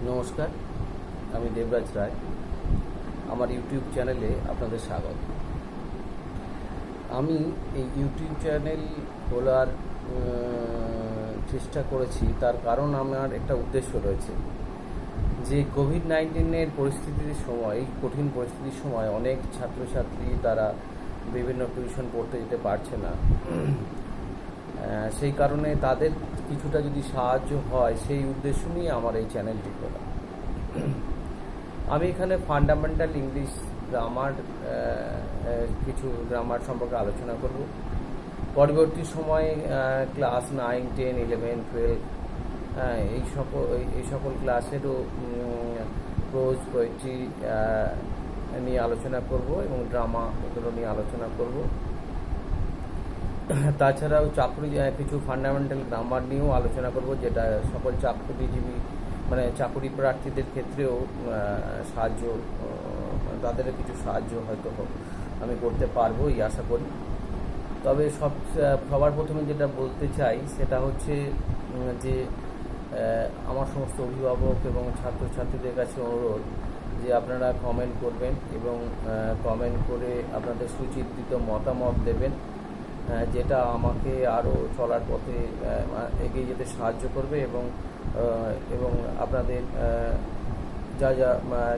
নমস্কার, আমি দেবরাজ রায়। আমার ইউটিউব চ্যানেলে আপনাদের স্বাগত। আমি এই ইউটিউব চ্যানেল খোলার চেষ্টা করেছি, তার কারণ আমার একটা উদ্দেশ্য রয়েছে যে কোভিড-19 পরিস্থিতির সময়, এই কঠিন পরিস্থিতির সময় অনেক ছাত্রছাত্রী তারা বিভিন্ন টিউশন পড়তে যেতে পারছে না। সেই কারণে তাদের কিছুটা যদি সাহায্য হয়, সেই উদ্দেশ্য নিয়ে আমার এই চ্যানেলটি খোলা। আমি এখানে ফান্ডামেন্টাল ইংলিশ গ্রামার, কিছু গ্রামার সম্পর্কে আলোচনা করব। পরবর্তী সময়ে ক্লাস 9, 10, 11, 12 এই সকল ক্লাসেরও প্রোজ, পোয়েট্রি নিয়ে আলোচনা করব এবং ড্রামা, এগুলো নিয়ে আলোচনা করব। তাছাড়াও কিছু ফান্ডামেন্টাল গ্রামার নিয়েও আলোচনা করব, যেটা সকল চাকরিজীবী চাকরি প্রার্থীদের ক্ষেত্রেও তাদের কিছু সাহায্য হয়তো আমি করতে পারবো এই আশা করি। তবে সবার প্রথমে যেটা বলতে চাই সেটা হচ্ছে যে আমার সমস্ত অভিভাবক এবং ছাত্রছাত্রীদের কাছে অনুরোধ যে আপনারা কমেন্ট করবেন এবং কমেন্ট করে আপনাদের সুচিন্তিত মতামত দেবেন, যেটা আমাকে আরও চলার পথে এগিয়ে যেতে সাহায্য করবে এবং আপনাদের যা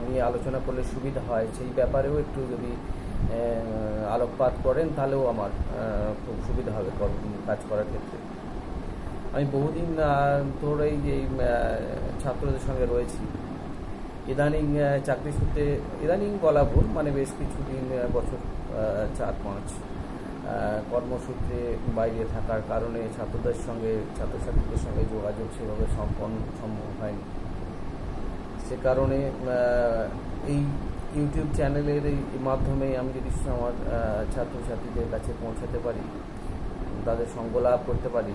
নিয়ে আলোচনা করলে সুবিধা হয় সেই ব্যাপারেও একটু যদি আলোকপাত করেন তাহলেও আমার খুব সুবিধা হবে কাজ করার ক্ষেত্রে। আমি বহুদিন ধরেই এই ছাত্রদের সঙ্গে রয়েছি। ইদানিং চাকরি সূত্রে, ইদানিং বলা ভুল, বেশ কিছুদিন, বছর 4-5 কর্মসূত্রে বাইরে থাকার কারণে ছাত্রছাত্রীদের সঙ্গে যোগাযোগ সেভাবে সম্ভব হয়নি। সে কারণে এই ইউটিউব চ্যানেলের এই মাধ্যমে আমি যদি আমার ছাত্রছাত্রীদের কাছে পৌঁছাতে পারি, তাদের সঙ্গ লাভ করতে পারি,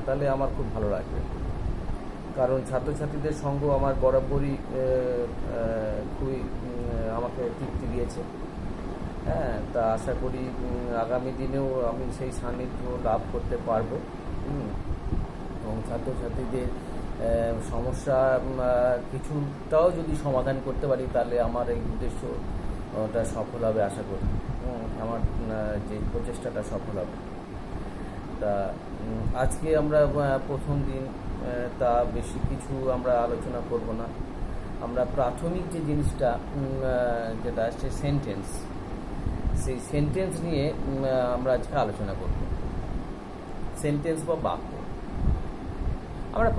তাহলে আমার খুব ভালো লাগবে। কারণ ছাত্রছাত্রীদের সঙ্গ আমার বরাবরই খুবই আমাকে তৃপ্তি দিয়েছে। তা আশা করি আগামী দিনেও আমি সেই সান্নিধ্য লাভ করতে পারবো এবং ছাত্রছাত্রীদের সমস্যা কিছুটাও যদি সমাধান করতে পারি, তাহলে আমার এই উদ্দেশ্যটা সফল হবে আশা করি। আমার যে প্রচেষ্টাটা সফল হবে। তা আজকে আমরা প্রথম দিন, তা বেশি কিছু আমরা আলোচনা করব না। আমরা প্রাথমিক যে জিনিসটা যেটা আসছে সেন্টেন্স, সেই সেন্টেন্স নিয়ে আমরা আজকে আলোচনা করব। সেন্টেন্স বা বাক্য, আমরা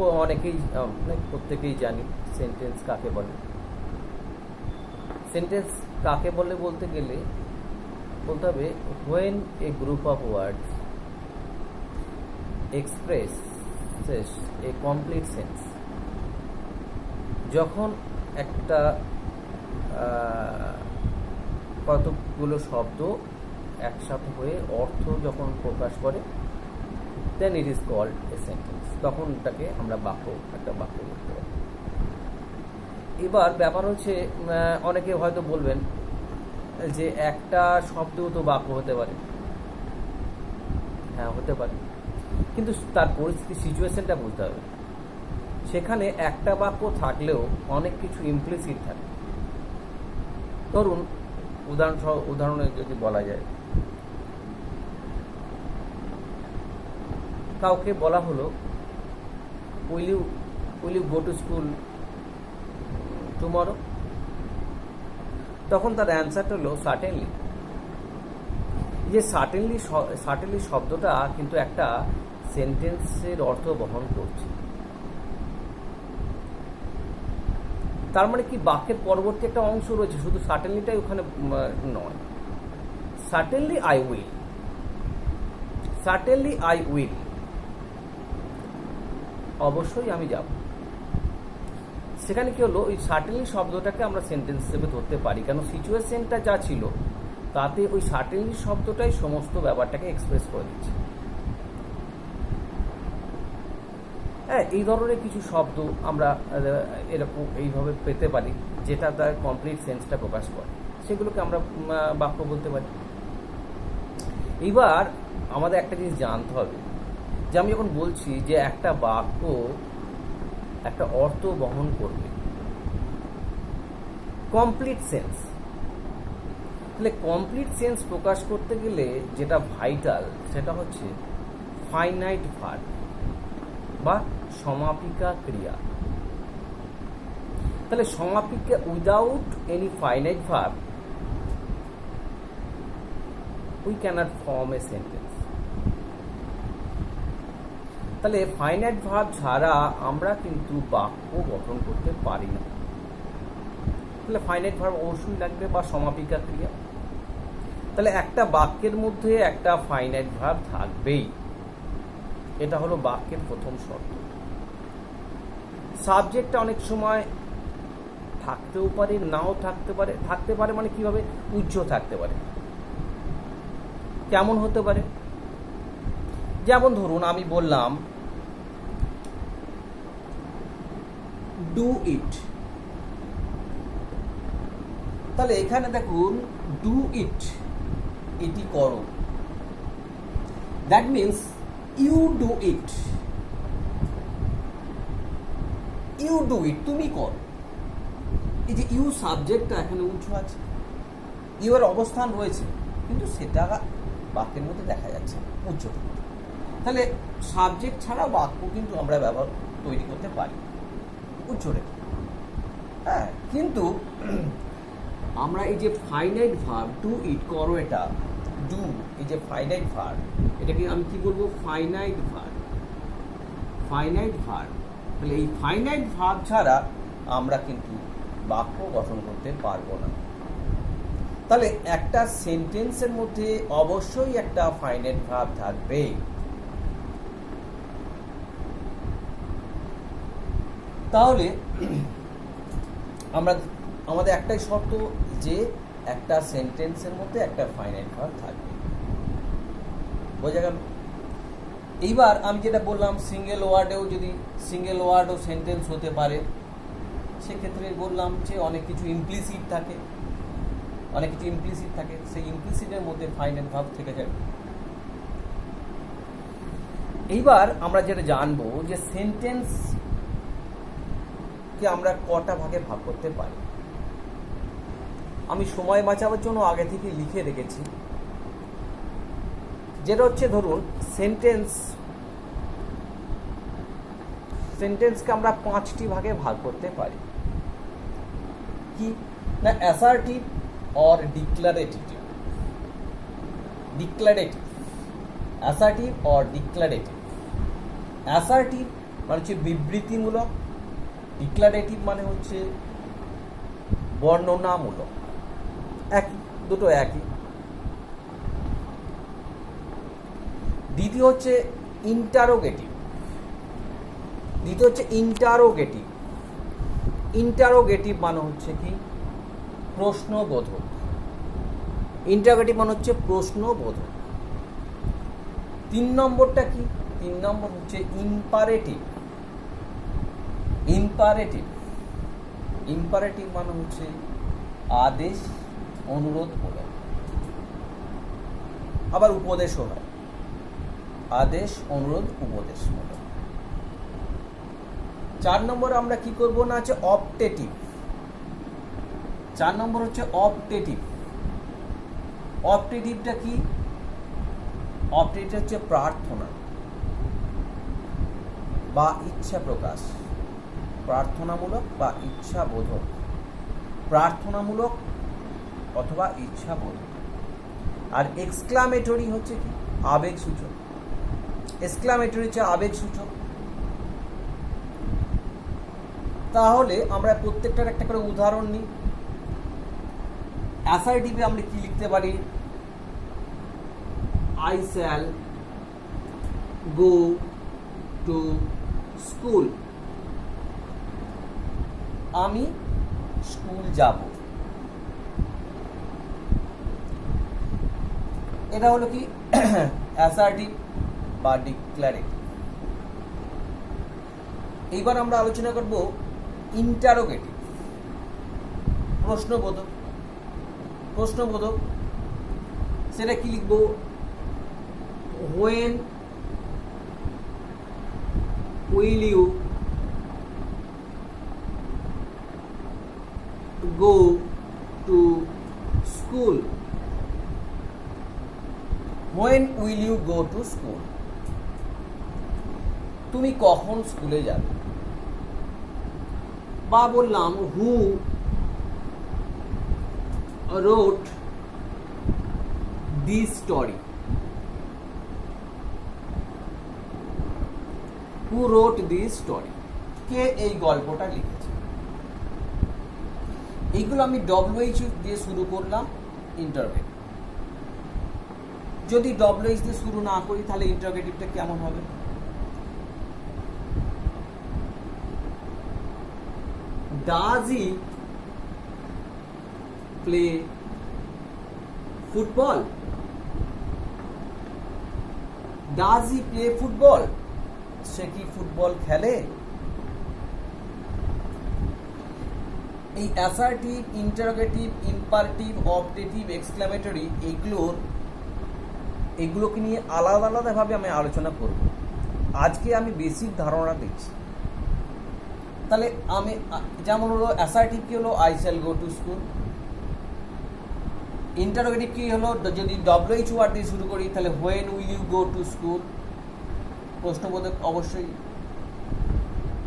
প্রত্যেকেই জানি সেন্টেন্স কাকে বলে। সেন্টেন্স কাকে বলে বলতে গেলে বলতে হবে when a group of words expresses a complete sense। যখন একটা কতগুলো শব্দ একসাথে হয়ে অর্থ যখন প্রকাশ করে, then it is called a sentence। তখন এটাকে আমরা একটা বাক্য বলতে পারি। এবার ব্যাপার হচ্ছে, অনেকে হয়তো বলবেন যে একটা শব্দও তো বাক্য হতে পারে। হ্যাঁ, হতে পারে, কিন্তু তার পরিস্থিতি, সিচুয়েশনটা বুঝতে হবে। সেখানে একটা বাক্য থাকলেও অনেক কিছু ইমপ্লিসিট থাকে। ধরুন, উদাহরণে যদি বলা যায়, কাউকে বলা হলো will you go to school tomorrow, তখন তার অ্যান্সারটা হলো সার্টেনলি। যে সার্টেনলি শব্দটা কিন্তু একটা সেন্টেন্সের অর্থ বহন করছে। তার মানে কি, বাক্যের পরবর্তী একটা অংশ রয়েছে, শুধু সার্টেনলিটাই ওখানে নয়। সার্টেনলি আই উইল, অবশ্যই আমি যাব। সেখানে কি হলো, ওই সার্টেনলি শব্দটাকে আমরা সেন্টেন্স হিসেবে ধরতে পারি, কারণ সিচুয়েশনটা যা ছিল তাতে ওই সার্টেনলি শব্দটাই সমস্ত ব্যাপারটাকে এক্সপ্রেস করে দিচ্ছে। হ্যাঁ, এই ধরনের কিছু শব্দ আমরা এইভাবে পেতে পারি, যেটা তার কমপ্লিট সেন্সটা প্রকাশ করে, সেগুলোকে আমরা বাক্য বলতে পারি। এবার আমাদের একটা জিনিস জানতে হবে, যে আমি যখন বলছি যে একটা বাক্য একটা অর্থ বহন করবে, কমপ্লিট সেন্স। তাহলে কমপ্লিট সেন্স প্রকাশ করতে গেলে যেটা ভাইটাল সেটা হচ্ছে ফাইনাইট ভার্ব বা সমাপিকা ক্রিয়া। তাহলে সমাপিকা without any finite verb we cannot form a sentence. তাহলে ফাইনাইট ভার্ব ছাড়া আমরা কিন্তু বাক্য গঠন করতে পারি না। তাহলে ফাইনাইট ভার্ব অবশ্যই লাগবে বা সমাপিকা ক্রিয়া। তাহলে একটা বাক্যের মধ্যে একটা ফাইনাইট ভার্ব থাকবেই, এটা হলো বাক্যের প্রথম শর্ত। সাবজেক্টটা অনেক সময় থাকতেও পারে, নাও থাকতে পারে। থাকতে পারে মানে কিভাবে? উজ্জ্ব থাকতে পারে। কেমন হতে পারে? যেমন ধরুন আমি বললাম ডু ইট। তাহলে এখানে দেখুন ডু ইট, এটি করো। That means you do it, you do it, তুমি করো। এই যে ইউ সাবজেক্টটা এখানে উঁচু আছে, ইউ এর অবস্থান রয়েছে, কিন্তু সেটা বাক্যের মধ্যে দেখা যাচ্ছে উচ্চ। তাহলে সাবজেক্ট ছাড়া বাক্য কিন্তু আমরা ব্যবহার তৈরি করতে পারি উচ্চ রেখে। হ্যাঁ, কিন্তু আমরা এই যে ফাইনাইট ভার্ব ডু ইট, করো এটা, ডু, এই যে ফাইনাইট ভার্ব, এটাকে আমি কি বলবো? Finite verb. Finite verb. তাহলে এই ফাইনাইট ভার্ব ছাড়া আমরা কিন্তু বাক্য গঠন করতে পারবো না। তাহলে একটা সেন্টেন্সের মধ্যে অবশ্যই একটা ফাইনাইট ভার্ব থাকবে। তাহলে আমাদের একটাই শর্ত যে একটা সেন্টেন্সের মধ্যে একটা ফাইনাইট ভার্ব থাকবে। বোঝা গেল? এইবার আমি যেটা বললাম সিঙ্গেল ওয়ার্ডও সেন্টেন্স হতে পারে। সেক্ষেত্রে বললাম যে অনেক কিছু ইমপ্লিসিট থাকে, সেই ইমপ্লিসিটের মধ্যে ফাইনাইট ভার্ব থেকে যাবে। এইবার আমরা যেটা জানবো যে সেন্টেন্সকে আমরা কটা ভাগে ভাগ করতে পারি। আমি সময় বাঁচাবার জন্য আগে থেকে লিখে রেখেছি, যেটা হচ্ছে ধরুন সেন্টেন্সকে আমরা 5টি ভাগে ভাগ করতে পারি। কি না? Assertive or declarative. Assertive or declarative. Assertive মানে হচ্ছে বিবৃতিমূলক, ডিক্লারেটিভ মানে হচ্ছে বর্ণনামূলক। দুটো একই। দ্বিতীয় হচ্ছে ইন্টারোগেটিভ। ইন্টারোগেটিভ মানে হচ্ছে কি? প্রশ্নবোধক। ইন্টারোগেটিভ মানে হচ্ছে প্রশ্নবোধক। 3 নম্বরটা কি? 3 নম্বর হচ্ছে ইম্পারেটিভ। ইম্পারেটিভ মানে হচ্ছে আদেশ অনুরোধমূলক, আবার উপদেশও হয়। আদেশ, অনুরোধ, উপদেশমূলক। 4 নম্বর আমরা কি করব না আছে অপটেটিভ। 4 নম্বর হচ্ছে অপটেটিভ। অপটেটিভটা কি? অপটেটিভ হচ্ছে প্রার্থনা বা ইচ্ছা প্রকাশ, প্রার্থনামূলক বা ইচ্ছাবোধক, প্রার্থনামূলক অথবা ইচ্ছাবোধক। আর এক্সক্লামেটরি হচ্ছে কি? আবেগ সূচক। এক্সক্লামেটরি হচ্ছে আবেগ সূচক। তাহলে আমরা প্রত্যেকটার একটা করে উদাহরণ নিই। অ্যাসার্টিভে আমরা কি লিখতে পারি? I shall go to school. আমি স্কুল যাব। এটা হলো কি? অ্যাসার্টিভ বা ডিক্লারেটিভ। এইবার আমরা আলোচনা করব ইন্টারোগেটিভ, প্রশ্নবোধক। সেটা কি লিখব? when will you go to school? When will you go to school? তুমি কখন স্কুলে যাবে? বা বললাম who wrote this story? Who wrote this story? কে এই গল্পটা লিখেছে? এইগুলো আমি WH দিয়ে শুরু করলাম ইন্টারোগেটিভ। যদি WH দিয়ে শুরু না করি তাহলে ইন্টারোগেটিভটা কেমন হবে? Does he play football? Does he play football? সে কি ফুটবল খেলে? এই assertive, interrogative, imperative, objective, exclamatory এগুলোকে নিয়ে আলাদা আলাদাভাবে আমি আলোচনা করব। আজকে আমি বেসিক ধারণা দিচ্ছি। তাহলে আমি যেমন হলো অ্যাসার্টিভ কি হলো, I shall go to school. Interrogative কি হলো, যদি WH ওয়ার্ড দিয়ে শুরু করি তাহলে when will you go to school. প্রশ্নবোধক অবশ্যই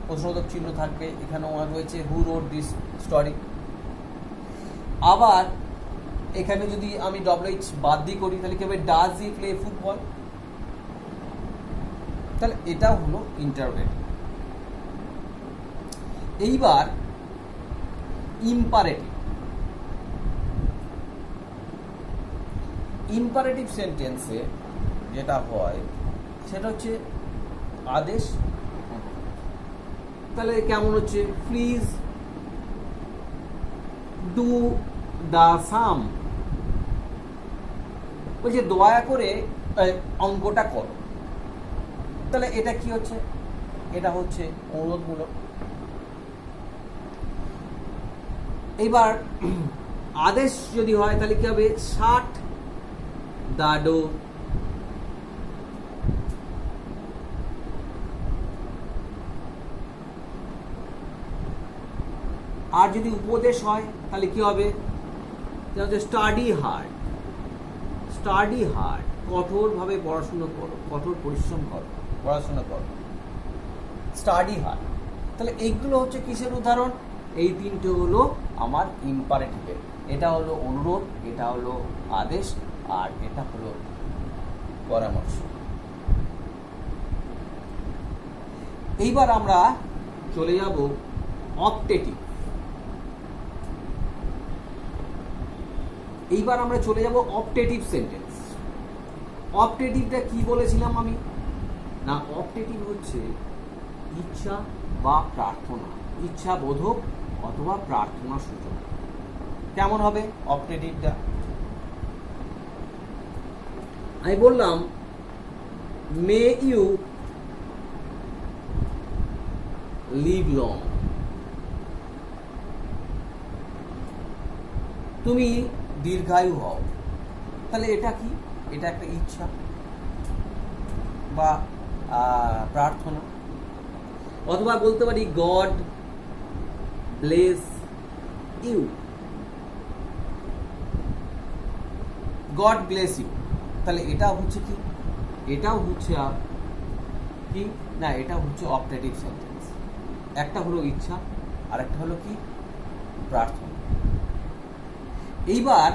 প্রশ্নবোধক চিহ্ন থাকবে। এখানে রয়েছে হু রোড দিস স্টোরি। আবার এখানে যদি আমি WH বাদ দিয়ে করি তাহলে কি হবে, ডাজ হি প্লে ফুটবল। তাহলে এটা হলো ইন্টারোগেটিভ। এইবার ইম্পারেটিভ। ইম্পারেটিভ সেন্টেন্সে যেটা হয় সেটা হচ্ছে আদেশ। তাহলে কেমন হচ্ছে, প্লিজ ডু দ্য সাম। বলছে দয়া করে অঙ্কটা করো। তাহলে এটা কি হচ্ছে, এটা হচ্ছে অনুরোধমূলক। এবার আদেশ যদি হয় তাহলে কি হবে, শাট দ্য ডোর। আর যদি উপদেশ হয় তাহলে কি হবে, স্টাডি হার্ড। স্টাডি হার্ড, কঠোরভাবে পড়াশুনো করো, কঠোর পরিশ্রম করো, পড়াশোনা করো, স্টাডি হার্ড। তাহলে এইগুলো হচ্ছে কিসের উদাহরণ? এই তিনটে হলো আমার ইম্পারেটিভের। এটা হলো অনুরোধ, এটা হলো আদেশ, আর এটা হলো পরামর্শ। এইবার আমরা চলে যাব অপটেটিভ। এইবার আমরা চলে যাব অপটেটিভ সেন্টেন্স। অপটেটিভটা কি বলেছিলাম আমি? না, অপটেটিভ হচ্ছে ইচ্ছা বা প্রার্থনা, ইচ্ছা বোধক অথবা প্রার্থনা সূচক। কেমন হবে অপটেটিভটা? আমি বললাম মে ইউ লিভ লং। তুমি দীর্ঘায়ু হও। তাহলে এটা কি? এটা একটা ইচ্ছা বা প্রার্থনা। অথবা বলতে পারি God bless you. God bless you. তাহলে এটা হচ্ছে কি? এটাও হচ্ছে কি না, এটা হচ্ছে অপটেটিভ সেন্টেন্স। একটা হলো ইচ্ছা আর একটা হলো কি, প্রার্থনা। এইবার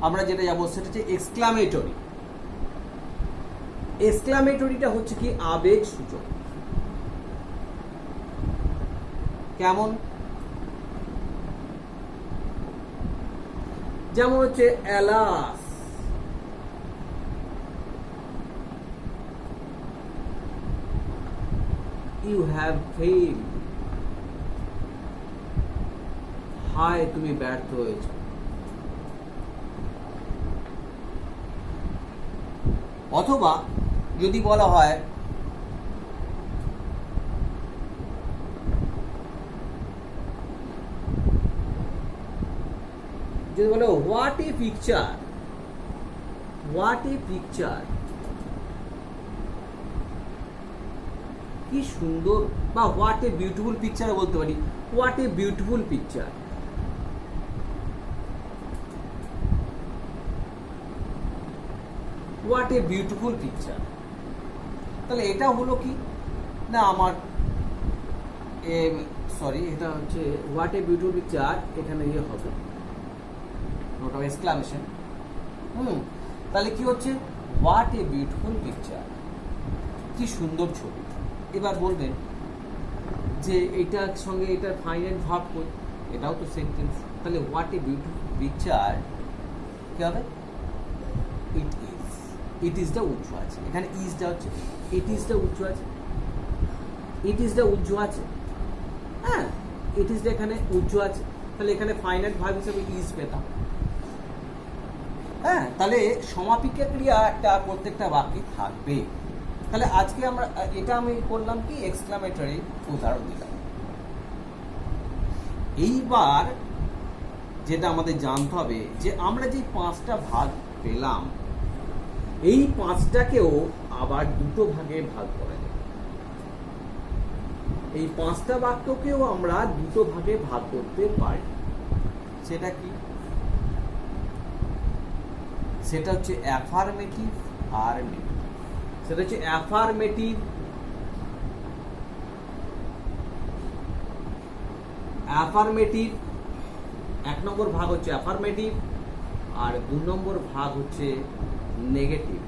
আমরা যেটা যাবো সেটা হচ্ছে এক্সক্লামেটরি। এক্সক্লামেটরিটা হচ্ছে কি, আবেগ সূচক। কেমন? যেমন হচ্ছে অ্যালাস, ইউ হ্যাভ ফেইলড। হায় তুমি ব্যর্থ হয়েছো। অথবা যদি বলা হয় যদি বলো what a picture, what a picture, কি সুন্দর, বা হোয়াট এ বিউটিফুল পিকচার বলতে পারি। What a beautiful picture. What a beautiful picture. তাহলে এটা হলো কি না আমার সরি, এটা হচ্ছে হোয়াট এ বিউটিফুল পিকচার, এখানে ইয়ে হবে নোট অফ এক্সক্লামেশন। তাহলে কি হচ্ছে হোয়াট এ বিউটিফুল পিকচার, কি সুন্দর ছবি। এবার বলবেন যে এটার সঙ্গে এটার ফাইনাল ভাব কই, এটাও তো সেন্টেন্স। তাহলে হোয়াট এ বিউটিফুল পিকচার কি হবে, ইট ইজ। ইট ইজটা উজ্জ্ব আছে, এখানে ইজটা হচ্ছে ইট ইজটা উজ্জ্ব আছে, ইট ইজটা উজ্জ্ব আছে। হ্যাঁ, ইট ইজটা এখানে উজ্জ্ব আছে, তাহলে এখানে ফাইনাল ভাব হিসেবে ইজ পেতাম। হ্যাঁ, তাহলে সমাপিকা ক্রিয়া একটা প্রত্যেকটা বাক্যে থাকবে। তাহলে আজকে আমরা এটা আমি করলাম কি এক্সক্লামেটরি উদাহরণ দিলাম। এইবার যেটা আমাদের জানতে হবে যে আমরা যে 5টা ভাগ পেলাম, এই 5টাকেও আবার দুটো ভাগে ভাগ করা যায়। এই 5টা বাক্যকেও আমরা দুটো ভাগে ভাগ করতে পারি। সেটা কি? সেটা হচ্ছে অ্যাফার্মেটিভ আর নেগেটিভ। সেটা হচ্ছে অ্যাফার্মেটিভ অ্যাফার্মেটিভ 1 নম্বর ভাগ হচ্ছে অ্যাফার্মেটিভ, আর 2 নম্বর ভাগ হচ্ছে নেগেটিভ।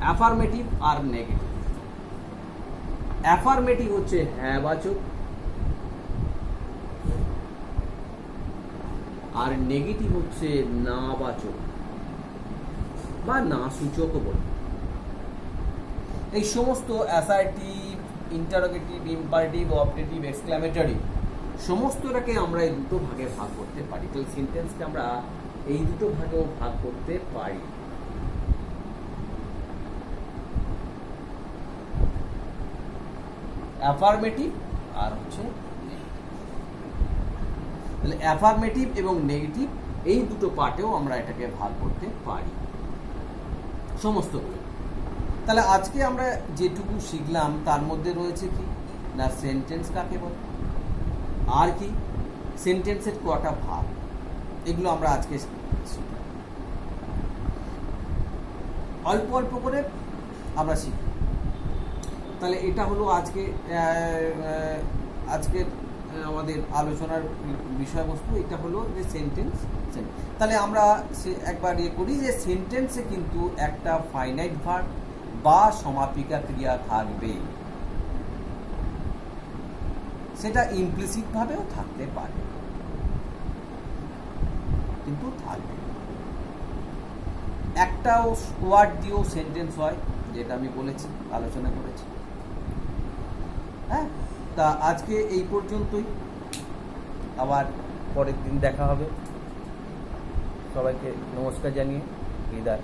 অ্যাফার্মেটিভ আর নেগেটিভ। অ্যাফার্মেটিভ হচ্ছে হ্যাঁ বাচক, আর নেগেটিভ হচ্ছে না বাচক বা না সূচক বলে। এই সমস্ত assertive, interrogative, imperative, objective, exclamatory সমস্তটাকে আমরা এই দুটো ভাগে ভাগ করতে পারি। তাহলে সেন্টেন্সকে আমরা এই দুটো ভাগেও ভাগ করতে পারি। অ্যাফার্মেটিভ আর হচ্ছে তাহলে অ্যাফার্মেটিভ এবং নেগেটিভ এই দুটো পার্টেও আমরা এটাকে ভাগ করতে পারি সমস্তগুলো। তাহলে আজকে আমরা যেটুকু শিখলাম তার মধ্যে রয়েছে কি না সেন্টেন্স কাকে বলে, আর কি সেন্টেন্সের কটা ভাগ, এগুলো আমরা আজকে শিখলাম। অল্প অল্প করে আমরা শিখব। তাহলে এটা হলো আজকে আমাদের আলোচনার বিষয়বস্তু। এটা হলো যে সেন্টেন্স। তাহলে আমরা একবার করি যে সেন্টেন্সে কিন্তু একটা ফাইনাইট ভার্ব বা সমাপিকা ক্রিয়া থাকবে, সেটা ইমপ্লিসিট ভাবেও থাকতে পারে, কিন্তু থাকবে। একটা ওয়ার্ড দিয়েও সেন্টেন্স হয়, যেটা আমি বলেছি, আলোচনা করেছি। হ্যাঁ, তা আজকে এই পর্যন্তই, আবার পরের দিন দেখা হবে। সবাইকে নমস্কার জানিয়ে বিদায়।